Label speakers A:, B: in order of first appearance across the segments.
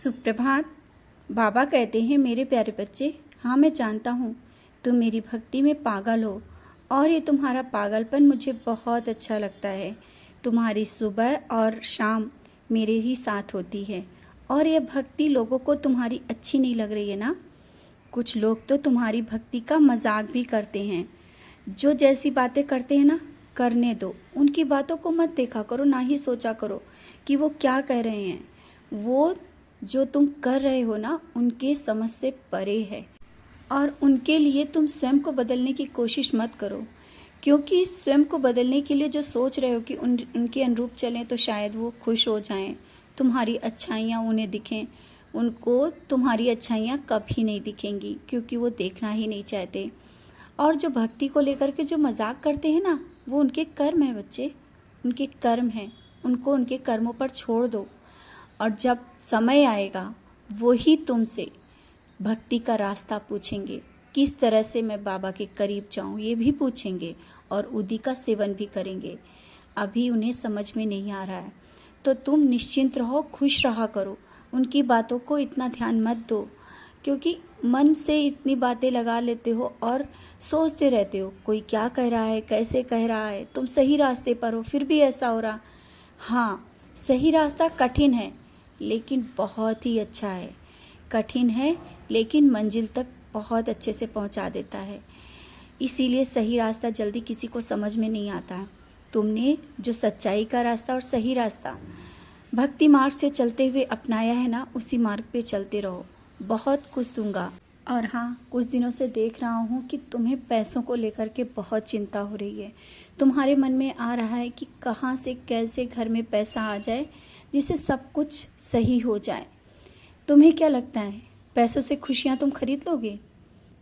A: सुप्रभात। बाबा कहते हैं, मेरे प्यारे बच्चे, हाँ मैं जानता हूँ तुम मेरी भक्ति में पागल हो और ये तुम्हारा पागलपन मुझे बहुत अच्छा लगता है। तुम्हारी सुबह और शाम मेरे ही साथ होती है और ये भक्ति लोगों को तुम्हारी अच्छी नहीं लग रही है ना। कुछ लोग तो तुम्हारी भक्ति का मजाक भी करते हैं। जो जैसी बातें करते हैं ना, करने दो। उनकी बातों को मत देखा करो, ना ही सोचा करो कि वो क्या कह रहे हैं। वो जो तुम कर रहे हो ना, उनके समझ से परे है और उनके लिए तुम स्वयं को बदलने की कोशिश मत करो, क्योंकि स्वयं को बदलने के लिए जो सोच रहे हो कि उनके अनुरूप चलें तो शायद वो खुश हो जाएं, तुम्हारी अच्छाइयाँ उन्हें दिखें। उनको तुम्हारी अच्छाइयाँ कभी नहीं दिखेंगी, क्योंकि वो देखना ही नहीं चाहते। और जो भक्ति को लेकर के जो मजाक करते हैं ना, वो उनके कर्म है बच्चे, उनके कर्म हैं। उनको उनके कर्मों पर छोड़ दो और जब समय आएगा वो ही तुमसे भक्ति का रास्ता पूछेंगे, किस तरह से मैं बाबा के करीब जाऊं, ये भी पूछेंगे और उदी का सेवन भी करेंगे। अभी उन्हें समझ में नहीं आ रहा है, तो तुम निश्चिंत रहो, खुश रहा करो। उनकी बातों को इतना ध्यान मत दो, क्योंकि मन से इतनी बातें लगा लेते हो और सोचते रहते हो कोई क्या कह रहा है, कैसे कह रहा है। तुम सही रास्ते पर हो, फिर भी ऐसा हो रहा। हाँ, सही रास्ता कठिन है लेकिन बहुत ही अच्छा है। कठिन है लेकिन मंजिल तक बहुत अच्छे से पहुंचा देता है। इसीलिए सही रास्ता जल्दी किसी को समझ में नहीं आता। तुमने जो सच्चाई का रास्ता और सही रास्ता भक्ति मार्ग से चलते हुए अपनाया है ना, उसी मार्ग पे चलते रहो। बहुत कुछ दूंगा। और हाँ, कुछ दिनों से देख रहा हूँ कि तुम्हें पैसों को लेकर के बहुत चिंता हो रही है। तुम्हारे मन में आ रहा है कि कहाँ से कैसे घर में पैसा आ जाए जिससे सब कुछ सही हो जाए। तुम्हें क्या लगता है, पैसों से खुशियाँ तुम खरीद लोगे?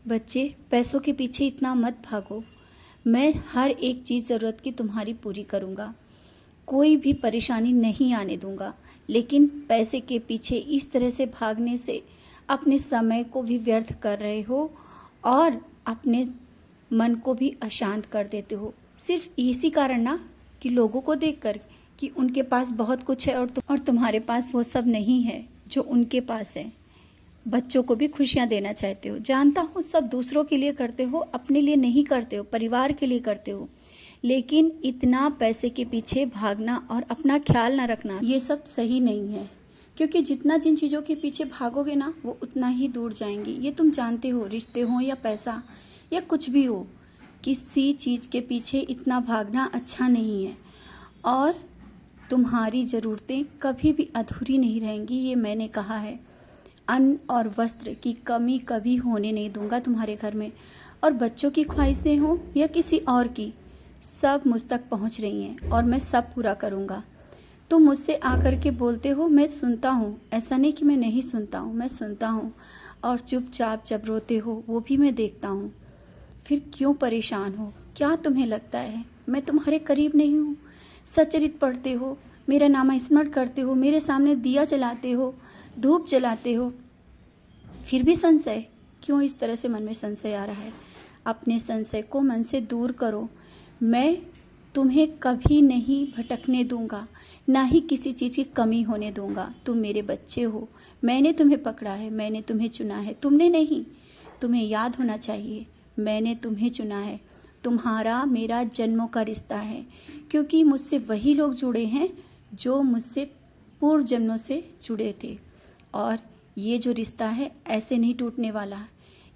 A: बच्चे, पैसों के पीछे इतना मत भागो। मैं हर एक चीज़ ज़रूरत की तुम्हारी पूरी करूँगा, कोई भी परेशानी नहीं आने दूँगा। लेकिन पैसे के पीछे इस तरह से भागने से अपने समय को भी व्यर्थ कर रहे हो और अपने मन को भी अशांत कर देते हो। सिर्फ इसी कारण ना, कि लोगों को देखकर कि उनके पास बहुत कुछ है और तुम्हारे पास वो सब नहीं है जो उनके पास है। बच्चों को भी खुशियाँ देना चाहते हो, जानता हूँ सब दूसरों के लिए करते हो, अपने लिए नहीं करते हो, परिवार के लिए करते हो। लेकिन इतना पैसे के पीछे भागना और अपना ख्याल ना रखना, ये सब सही नहीं है। क्योंकि जितना जिन चीज़ों के पीछे भागोगे ना, वो उतना ही दूर जाएंगी। ये तुम जानते हो, रिश्ते हो या पैसा या कुछ भी हो, किसी चीज़ के पीछे इतना भागना अच्छा नहीं है। और तुम्हारी ज़रूरतें कभी भी अधूरी नहीं रहेंगी, ये मैंने कहा है। अन्न और वस्त्र की कमी कभी होने नहीं दूंगा तुम्हारे घर में। और बच्चों की ख्वाहिशें हों या किसी और की, सब मुझ तक पहुंच रही हैं और मैं सब पूरा करूंगा। तुम मुझसे आकर के बोलते हो, मैं सुनता हूँ। ऐसा नहीं कि मैं नहीं सुनता हूँ, मैं सुनता हूँ। और चुपचाप जब रोते हो वो भी मैं देखता हूँ। फिर क्यों परेशान हो? क्या तुम्हें लगता है मैं तुम्हारे करीब नहीं हूँ? सचरित पढ़ते हो, मेरा नाम स्मरण करते हो, मेरे सामने दिया जलाते हो, धूप जलाते हो, फिर भी संशय। क्यों इस तरह से मन में संशय आ रहा है? अपने संशय को मन से दूर करो। मैं तुम्हें कभी नहीं भटकने दूंगा, ना ही किसी चीज़ की कमी होने दूंगा। तुम मेरे बच्चे हो, मैंने तुम्हें पकड़ा है, मैंने तुम्हें चुना है, तुमने नहीं। तुम्हें याद होना चाहिए, मैंने तुम्हें चुना है। तुम्हारा मेरा जन्मों का रिश्ता है, क्योंकि मुझसे वही लोग जुड़े हैं जो मुझसे पूर्व जन्मों से जुड़े थे। और ये जो रिश्ता है ऐसे नहीं टूटने वाला।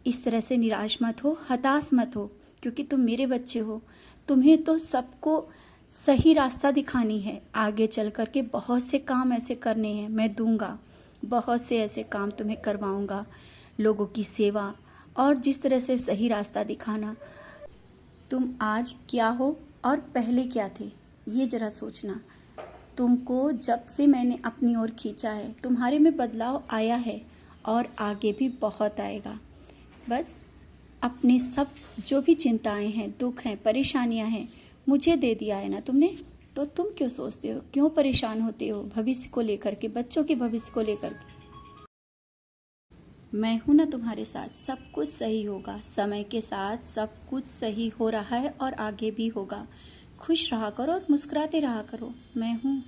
A: इस तरह से निराश मत हो, हताश मत हो, क्योंकि तुम मेरे बच्चे हो। तुम्हें तो सबको सही रास्ता दिखानी है। आगे चल कर के बहुत से काम ऐसे करने हैं, मैं दूंगा। बहुत से ऐसे काम तुम्हें करवाऊंगा, लोगों की सेवा और जिस तरह से सही रास्ता दिखाना। तुम आज क्या हो और पहले क्या थे, ये ज़रा सोचना। तुमको जब से मैंने अपनी ओर खींचा है, तुम्हारे में बदलाव आया है और आगे भी बहुत आएगा। बस अपने सब जो भी चिंताएं हैं, दुख हैं, परेशानियां हैं, मुझे दे दिया है ना तुमने। तो तुम क्यों सोचते हो, क्यों परेशान होते हो भविष्य को लेकर के, बच्चों के भविष्य को लेकर के? मैं हूं ना तुम्हारे साथ, सब कुछ सही होगा। समय के साथ सब कुछ सही हो रहा है और आगे भी होगा। खुश रहा करो और मुस्कुराते रहा करो। मैं हूँ।